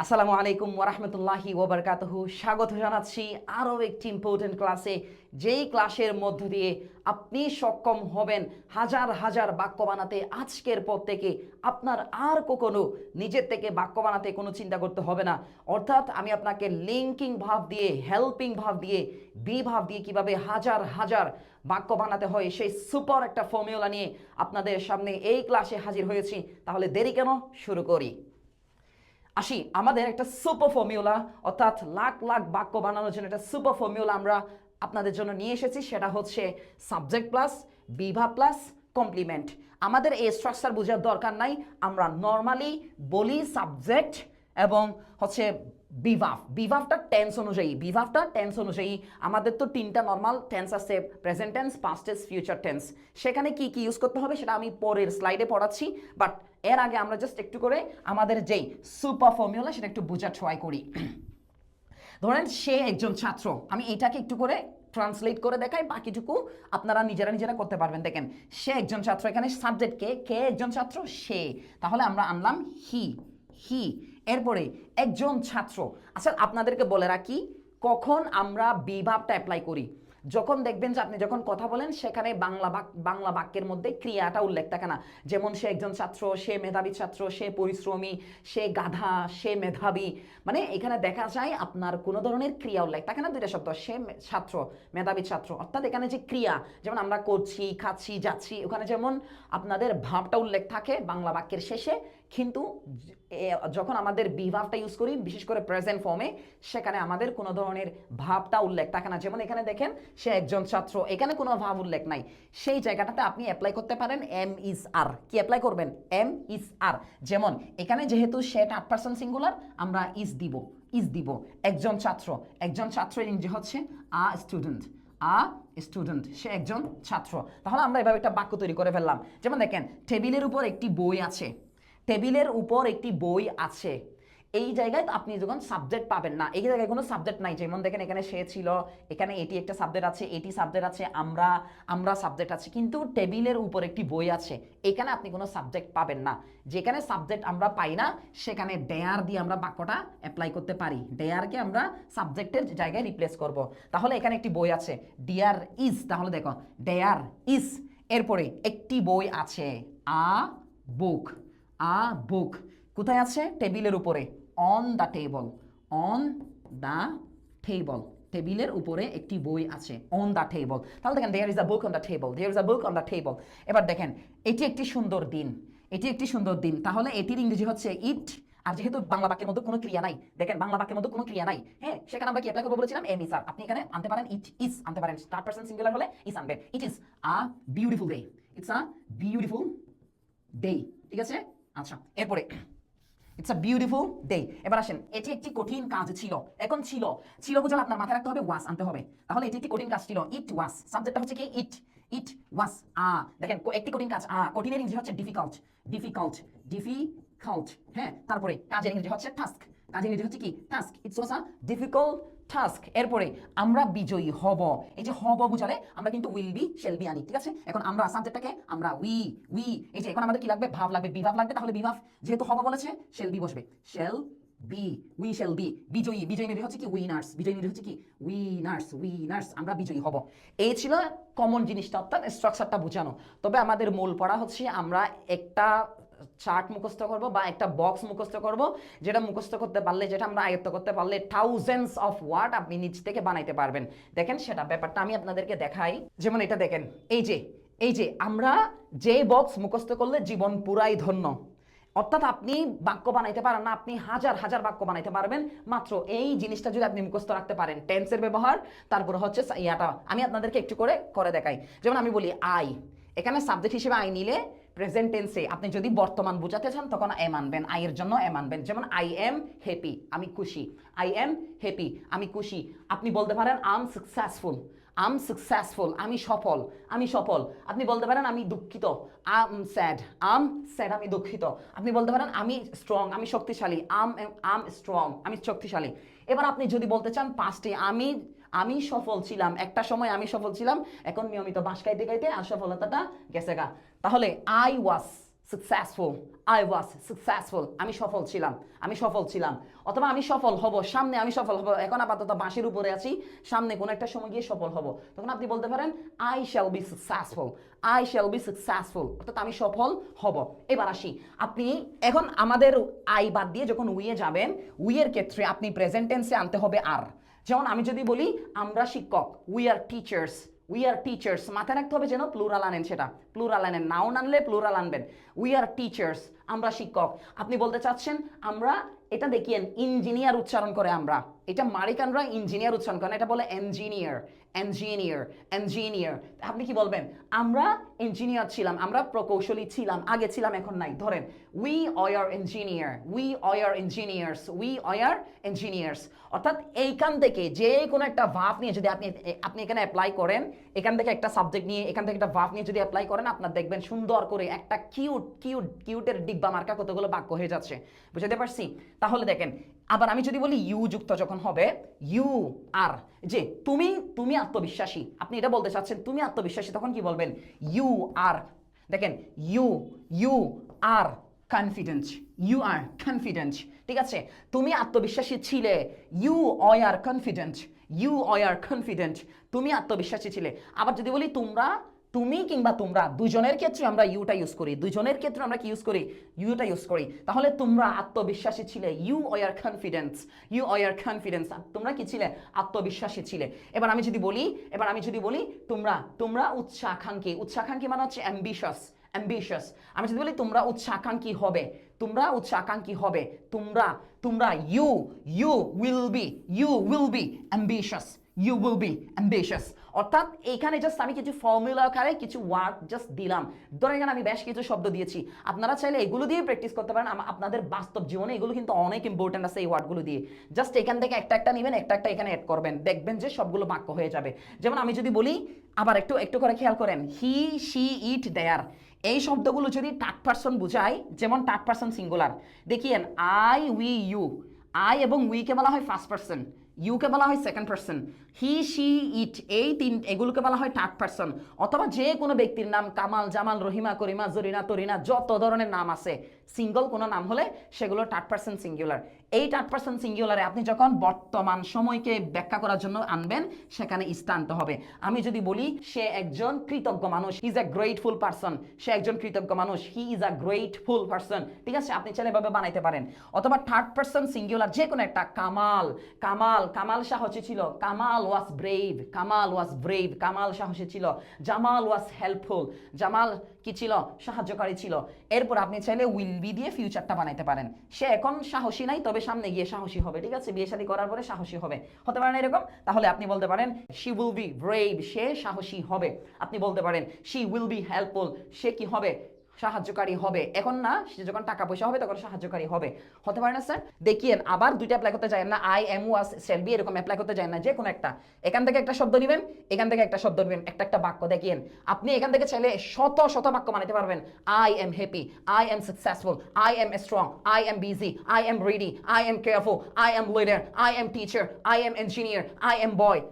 আসসালামু আলাইকুম ওরহমতুল্লাহি ওবরকাতুহু। স্বাগত জানাচ্ছি আরও একটি ইম্পর্টেন্ট ক্লাসে, যেই ক্লাসের মধ্য দিয়ে আপনি সক্ষম হবেন হাজার হাজার বাক্য বানাতে। আজকের পর থেকে আপনার আর কখনো নিজের থেকে বাক্য বানাতে কোনো চিন্তা করতে হবে না। অর্থাৎ আমি আপনাকে লিঙ্কিং ভাব দিয়ে, হেল্পিং ভাব দিয়ে, বি ভাব দিয়ে কীভাবে হাজার হাজার বাক্য বানাতে হয় সেই সুপার একটা ফর্মুলা নিয়ে আপনাদের সামনে এই ক্লাসে হাজির হয়েছি। তাহলে দেরি কেন, শুরু করি। আসি আমাদের একটা সুপার ফর্মুলা, অর্থাৎ লাখ লাখ বাক্য বানানোর জন্য একটা সুপার ফর্মুলা আমরা আপনাদের জন্য নিয়ে এসেছি। সেটা হচ্ছে subject plus Bibhab plus complement. আমাদের এই স্ট্রাকচার বোঝার দরকার নাই, আমরা নর্মালি বলি সাবজেক্ট এবং হচ্ছে বিভাবটা টেন্স অনুযায়ী আমাদের তো তিনটা নর্মাল টেন্স আছে, present tense, past tense, future tense. সেখানে কি কি ইউজ করতে হবে সেটা আমি পরের স্লাইডে পড়াচ্ছি, বাট এর আগে আমরা জাস্ট একটু করে আমাদের যেই সুপার ফর্মুলা সেটা একটু বোঝার ট্রাই করি। ধরেন সে একজন ছাত্র, আমি এটাকে একটু করে ট্রান্সলেট করে দেখাই, বাকিটুকু আপনারা নিজেরা করতে পারবেন। দেখেন সে একজন ছাত্র, এখানে সাবজেক্ট কে একজন ছাত্র, সে, তাহলে আমরা আনলাম হি। এরপরে একজন ছাত্র। আচ্ছা আপনাদেরকে বলে রাখি, কখন আমরা বিভাবটা অ্যাপ্লাই করি? যখন দেখবেন যে আপনি যখন কথা বলেন সেখানে বাংলা বাক্যের মধ্যে ক্রিয়াটা উল্লেখ থাকে না। যেমন সে একজন ছাত্র, সে মেধাবী ছাত্র, সে পরিশ্রমী, সে গাধা, সে মেধাবী, মানে এখানে দেখা যায় আপনার কোনো ধরনের ক্রিয়া উল্লেখ থাকে না। দুইটা শব্দ, সে ছাত্র, মেধাবী ছাত্র, অর্থাৎ এখানে যে ক্রিয়া, যেমন আমরা করছি, খাচ্ছি, যাচ্ছি, ওখানে যেমন আপনাদের ভাবটা উল্লেখ থাকে বাংলা বাক্যের শেষে, কিন্তু যখন আমাদের বিভাবটা ইউজ করি বিশেষ করে প্রেজেন্ট ফর্মে, সেখানে আমাদের কোনো ধরনের ভাবটা উল্লেখ থাকে না। যেমন এখানে দেখেন সে একজন ছাত্র, এখানে কোনো ভাব উল্লেখ নাই। সেই জায়গাটাতে আপনি অ্যাপ্লাই করতে পারেন এম ইজ আর। কি অ্যাপ্লাই করবেন? এম ইজ আর। যেমন এখানে যেহেতু সে থার্ড পারসন সিঙ্গুলার, আমরা ইজ দিব। একজন ছাত্রের ইংরেজি হচ্ছে আ স্টুডেন্ট, সে একজন ছাত্র। তাহলে আমরা এভাবে একটা বাক্য তৈরি করে ফেললাম। যেমন দেখেন টেবিলের উপর একটি বই আছে। এই জায়গায় আপনি যখন সাবজেক্ট পাবেন না, এই জায়গায় কোনো সাবজেক্ট নাই। যেমন দেখেন এখানে সে ছিল, এখানে এটি একটা সাবজেক্ট আছে, এটি সাবজেক্ট আছে, আমরা সাবজেক্ট আছে, কিন্তু টেবিলের উপর একটি বই আছে, এখানে আপনি কোনো সাবজেক্ট পাবেন না। যেখানে সাবজেক্ট আমরা পাই না সেখানে ডেয়ার দিয়ে আমরা বাক্যটা অ্যাপ্লাই করতে পারি। ডেয়ারকে আমরা সাবজেক্টের জায়গায় রিপ্লেস করব। তাহলে এখানে একটি বই আছে, ডিয়ার ইজ, তাহলে দেখো ডেয়ার ইজ। এরপরে একটি বই আছে, আ বুক। কোথায় আছে? টেবিলের উপরে, অন দ্য টেবল। টেবিলের উপরে একটি বই আছে, অন দ্য টেবল। তাহলে দেখেন there is a book on the table. এবার দেখেন এটি একটি সুন্দর দিন, তাহলে এটির ইংরেজি হচ্ছে ইট। আর যেহেতু বাংলা বাক্যের মধ্যে কোনো ক্রিয়া নাই, দেখেন বাংলা বাক্যের মধ্যে কোনো ক্রিয়া নাই, হ্যাঁ, সেখানে আমরা কি অ্যাপ্লাই করবো বলেছিলাম? এম ইজ আর। আপনি এখানে আনতে পারেন ইট ইজ, আনতে পারেন থার্ড পারসন সিঙ্গুলার হলে ইজ আনবেন। It is a beautiful day. ঠিক আছে? আচ্ছা, এরপরে ইটস আ বিউটিফুল ডে। এবার আসেন, এটি একটি কঠিন কাজ ছিল। এখন ছিল বোঝালে আপনার মাথায় রাখতে হবে ওয়াজ আনতে হবে। তাহলে এটি একটি কঠিন কাজ ছিল, ইট ওয়াজ। সাবজেক্টটা হচ্ছে কি? ইট ওয়াজ। দেখেন একটি কঠিন কাজ, কঠিনের ইংরেজি হচ্ছে ডিফিকাল্ট। হ্যাঁ, তারপরে কাজের ইংরেজি হচ্ছে task. It's was a difficult task. এরপরে আমরা বিজয়ী হব। এই যে হব বুঝালে আমরা কিন্তু উইল বি, শেল বি আনি। ঠিক আছে? এখন আমরা সাবজেক্টটাকে আমরা উই, এই যে এখন আমাদের কি লাগবে? ভাব লাগবে, বিভাব লাগবে। তাহলে বিভাব যেহেতু হব বলেছে, শেল বি বসবে, shall be, we shall be. বিজয়ী মেবি হচ্ছে কি? উইনার্স। আমরা বিজয়ী হব। এই ছিল কমন জিনিসটা, অর্থাৎ স্ট্রাকচারটা বোঝানো। তবে আমাদের মূল পড়া হচ্ছে আমরা একটা চার্ট মুখস্থ করব বা একটা বক্স মুখস্থ করব, যেটা মুখস্থ করতে পারলে, যেটা আমরা আয়ত্ত করতে পারলে থাউজেন্ডস অফ ওয়ার্ড আপনি নিজ থেকে বানাইতে পারবেন। দেখেন সেটা ব্যাপারটা আমি আপনাদেরকে দেখাই। যেমন এটা দেখেন, এই যে আমরা যে বক্স মুখস্থ করলে জীবন পুরাই ধন্য। অর্থাৎ আপনি বাক্য বানাইতে পারেন না, আপনি হাজার হাজার বাক্য বানাইতে পারবেন মাত্র এই জিনিসটা যদি আপনি মুখস্থ রাখতে পারেন। টেন্সের ব্যবহার, তারপর হচ্ছে ইয়াটা আমি আপনাদেরকে একটু করে দেখাই। যেমন আমি বলি আই, এখানে সাবজেক্ট হিসেবে আই নিলে প্রেজেন্ট টেন্সে আপনি যদি বর্তমান বোঝাতে চান তখন এম আনবেন, আই এর জন্য এম আনবেন। যেমন আই এম হ্যাপি, আমি খুশি। আপনি বলতে পারেন আম সাকসেসফুল, আমি সফল। আপনি বলতে পারেন আমি দুঃখিত, আম স্যাড, আমি দুঃখিত। আপনি বলতে পারেন আমি স্ট্রং, আমি শক্তিশালী, আম স্ট্রং, আমি শক্তিশালী। এবার আপনি যদি বলতে চান পাস্টে, আমি সফল ছিলাম, একটা সময় আমি সফল ছিলাম, এখন নিয়মিত বাঁশ খাইতে আর সফলতাটা গেছে গা। তাহলে I was, successful, I was successful, আমি সফল ছিলাম, আমি সফল ছিলাম, অথবা আমি সফল হব, সামনে আমি সফল হব, এখন আপাতত বাঁশের উপরে আছি, সামনে কোনো একটা সময় গিয়ে সফল হব, তখন আপনি বলতে পারেন I shall be successful, I shall be successful, অর্থাৎ আমি সফল হব। এবার আসি, আপনি এখন আমাদের আই বাদ দিয়ে যখন উইয়ে যাবেন, উইয়ের ক্ষেত্রে আপনি প্রেজেন্ট টেন্সে আনতে হবে আর। যেমন আমি যদি বলি আমরা শিক্ষক, we are teachers, we are teachers, মাথায় রাখতে হবে যেন প্লুরাল আনেন, সেটা প্লুরাল আনেন, নাউন আনলে প্লুরাল আনবেন। উই আর টিচার্স, আমরা শিক্ষক। আপনি বলতে চাচ্ছেন আমরা, এটা দেখিয়েন ইঞ্জিনিয়ার উচ্চারণ করে আমরা, এটা মারিকানরা ইঞ্জিনিয়ার উচ্চারণ করেন, এটা বলে ইঞ্জিনিয়ার, ইঞ্জিনিয়ার, ইঞ্জিনিয়ার। আপনি কি বলবেন? আমরা ইঞ্জিনিয়ার ছিলাম, আমরা প্রকৌশলী ছিলাম, আগে ছিলাম এখন নাই। ধরেন we are engineer, we are engineers, we are engineers. অর্থাৎ এইখান থেকে যে কোনো একটা ভার্ব নিয়ে যদি আপনি এখানে অ্যাপ্লাই করেন, এখান থেকে একটা সাবজেক্ট নিয়ে, এখান থেকে একটা ভার্ব নিয়ে যদি অ্যাপ্লাই করেন, আপনার দেখবেন সুন্দর করে একটা কিউটের ডিব্বা মার্কা কতগুলো বাক্য হয়ে যাচ্ছে। বুঝতে পারছি? তাহলে দেখেন, আবার আমি যদি বলি ইউ যুক্ত যখন হবে, ইউ আর, যে তুমি আত্মবিশ্বাসী, আপনি এটা বলতে চাচ্ছেন তুমি আত্মবিশ্বাসী, তখন কি বলবেন? You are. দেখেন you are confident, you are confident, ঠিক আছে? তুমি আত্মবিশ্বাসী ছিলে, you are confident, you are confident, তুমি আত্মবিশ্বাসী ছিলে। আবার যদি বলি তোমরা, তুমি কিংবা তোমরা, দুজনের ক্ষেত্রে আমরা ইউটা ইউজ করি, দুজনের ক্ষেত্রে আমরা কি ইউজ করি? ইউটা ইউজ করি। তাহলে তোমরা আত্মবিশ্বাসী ছিলে, you are confidence, you are confidence, তোমরা কি ছিলে? আত্মবিশ্বাসী ছিলে। এবার আমি যদি বলি তোমরা উচ্চাকাঙ্ক্ষী, উচ্চাকাঙ্ক্ষী মানে হচ্ছে অ্যাম্বিশাস, অ্যাম্বিশাস। আমি যদি বলি তোমরা উচ্চাকাঙ্ক্ষী হবে, তোমরা উচ্চাকাঙ্ক্ষী হবে, তোমরা you will be ambitious, you will be ambitious. অর্থাৎ এইখানে জাস্ট আমি কিছু ফর্মুলা আকারে কিছু ওয়ার্ড জাস্ট দিলাম। ধরেন এখানে আমি বেশ কিছু শব্দ দিয়েছি, আপনারা চাইলে এগুলো দিয়ে প্র্যাকটিস করতে পারেন। আপনাদের বাস্তব জীবনে এগুলো কিন্তু অনেক ইম্পর্টেন্ট আছে, এই ওয়ার্ডগুলো দিয়ে। জাস্ট এখান থেকে একটা নেবেন, একটা এখানে অ্যাড করবেন, দেখবেন যে সবগুলো বাক্য হয়ে যাবে। যেমন আমি যদি বলি, আবার একটু করে খেয়াল করেন, হি, শি, ইট, দেয়ার, এই শব্দগুলো যদি থার্ড পারসন বোঝায়, যেমন থার্ড পারসন সিঙ্গুলার, দেখিয়েন আই, উই, ইউ, আই এবং উইকে বলা হয় ফার্স্ট পারসন, ইউকে বলা হয় second person, he, she, it, এগুলোকে বলা হয় থার্ড পারসন। অথবা যে কোনো ব্যক্তির নাম, কামাল, জামাল, রহিমা, করিমা, জরিনা, তরিনা, যত ধরনের নাম আছে, সিঙ্গল কোনো নাম হলে সেগুলো থার্ড পারসন সিঙ্গুলার। এই থার্ড পারসন সিঙ্গুলারে আপনি যখন বর্তমান সময়কে ব্যাখ্যা করার জন্য আনবেন, সেখানে ইস আনতে হবে। আমি যদি বলি সে একজন কৃতজ্ঞ মানুষ, he is a grateful person, সে একজন কৃতজ্ঞ মানুষ, he is a grateful person, ঠিক আছে? আপনি চাইলে এভাবে বানাইতে পারেন। অথবা থার্ড পারসন সিঙ্গুলার যে কোনো একটা, কামাল সাহসী ছিল, কামাল ওয়াজ ব্রেভ, কামাল সাহসী ছিল। জামাল ওয়াজ হেল্পফুল, জামাল কি ছিল? সাহায্যকারী ছিল। এরপর আপনি চাইলে উইল বি দিয়ে ফিউচারটা বানাইতে পারেন, সে এখন সাহসী নাই তবে সামনে গিয়ে সাহসী হবে, ঠিক আছে? বিয়ে শাদী করার পরে সাহসী হবে, হতে পারে না এরকম? তাহলে আপনি বলতে পারেন শি উইল বি ব্রেভ, সে সাহসী হবে। আপনি বলতে পারেন শি উইল বি হেল্পফুল, সে কি হবে? সাহায্যকারী হবে। এখন না, সে যখন টাকা পয়সা হবে তখন সাহায্যকারী হবে, হতে পারে না স্যার? দেখিয়েন, আবার দুইটা অ্যাপ্লাই করতে যায় না, I, am, was, shall be, এরকম অ্যাপ্লাই করতে যায় না, যে কোনো একটা, এখান থেকে একটা শব্দ নেবেন, এখান থেকে একটা শব্দ নেবেন, একটা বাক্য দেখিয়েন। আপনি এখান থেকে চাইলে শত বাক্য বানাতে পারবেন। I am happy, I am successful, I am strong, I am busy, I am ready, I am careful, I am leader, I am teacher, I am engineer, I am boy,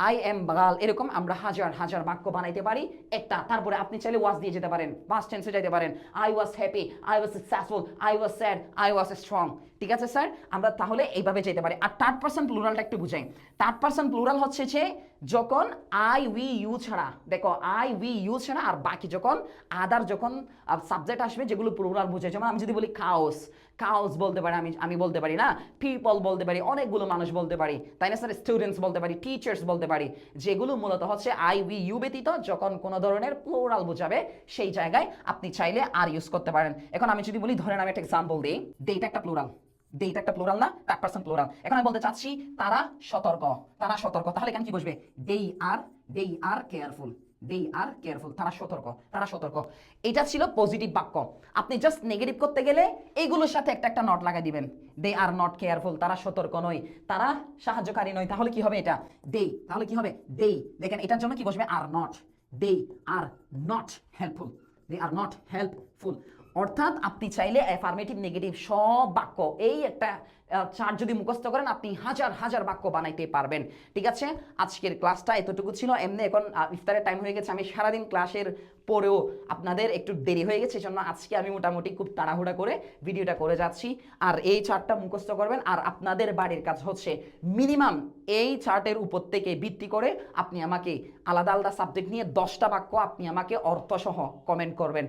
I am বাগাল, এরকম আমরা হাজার বাক্য বানাইতে পারি একটা। তারপরে আপনি চাইলে ওয়াজ দিয়ে যেতে পারেন, পাস্ট টেন্সে যেতে পারেন, I was happy, I was successful, I was sad, I was strong, ঠিক আছে স্যার? আমরা তাহলে এইভাবে যেতে পারি। আর থার্ড পারসন প্লুরালটা একটু বুঝাই। থার্ড পারসন প্লুরাল হচ্ছে যে যখন আই, উই, ইউ ছাড়া, দেখো আই, উই, ইউ ছাড়া আর বাকি যখন আদার যখন সাবজেক্ট আসবে যেগুলো প্লুরাল বুঝে, যেমন আমি যদি বলি কাউস বলতে পারি, আমি বলতে পারি না, পিপল বলতে পারি, অনেকগুলো মানুষ বলতে পারি, তাই না স্যার? স্টুডেন্টস বলতে পারি, টিচার্স বলতে পারি, যেগুলো মূলত হচ্ছে আই, উই, ইউ ব্যতীত যখন কোনো ধরনের প্লুরাল বোঝাবে, সেই জায়গায় আপনি চাইলে আর ইউজ করতে পারেন। এখন আমি যদি বলি, ধরেন আমি একটা এক্সাম্পল দিই, এটা একটা প্লুরাল, এটা একটা প্লুরাল না, থার্ড পারসন প্লুরাল। এখন আমি বলতে চাচ্ছি তারা সতর্ক, তাহলে কেন কি বসবে? দে আর কেয়ারফুল, তারা সতর্ক। এটা ছিল পজিটিভ বাক্য। আপনি জাস্ট নেগেটিভ করতে গেলে এইগুলোর সাথে একটা নট লাগাই দিবেন, দে আর নট কেয়ারফুল, তারা সতর্ক নয়, তারা সাহায্যকারী নয়। তাহলে কি হবে? এটা তাহলে কি হবে? দেখেন এটার জন্য কি বসবে? Are not, they are not helpful, অর্থাৎ আপনি চাইলে অ্যাফার্মেটিভ নেগেটিভ সব বাক্য এই একটা চার্ট যদি মুখস্থ করেন আপনি হাজার হাজার বাক্য বানাইতে পারবেন। ঠিক আছে, আজকের ক্লাসটা এতটুকু ছিল। এমনি এখন ইফতারের টাইম হয়ে গেছে, আমি সারাদিন ক্লাসের পরেও আপনাদের একটু দেরি হয়ে গেছে, সেজন্য আজকে আমি মোটামুটি খুব তাড়াহুড়া করে ভিডিওটা করে যাচ্ছি। আর এই চার্টটা মুখস্থ করবেন, আর আপনাদের বাড়ির কাজ হচ্ছে মিনিমাম এই চার্টের উপর থেকে ভিত্তি করে আপনি আমাকে আলাদা আলাদা সাবজেক্ট নিয়ে 10টা বাক্য আপনি আমাকে অর্থসহ কমেন্ট করবেন।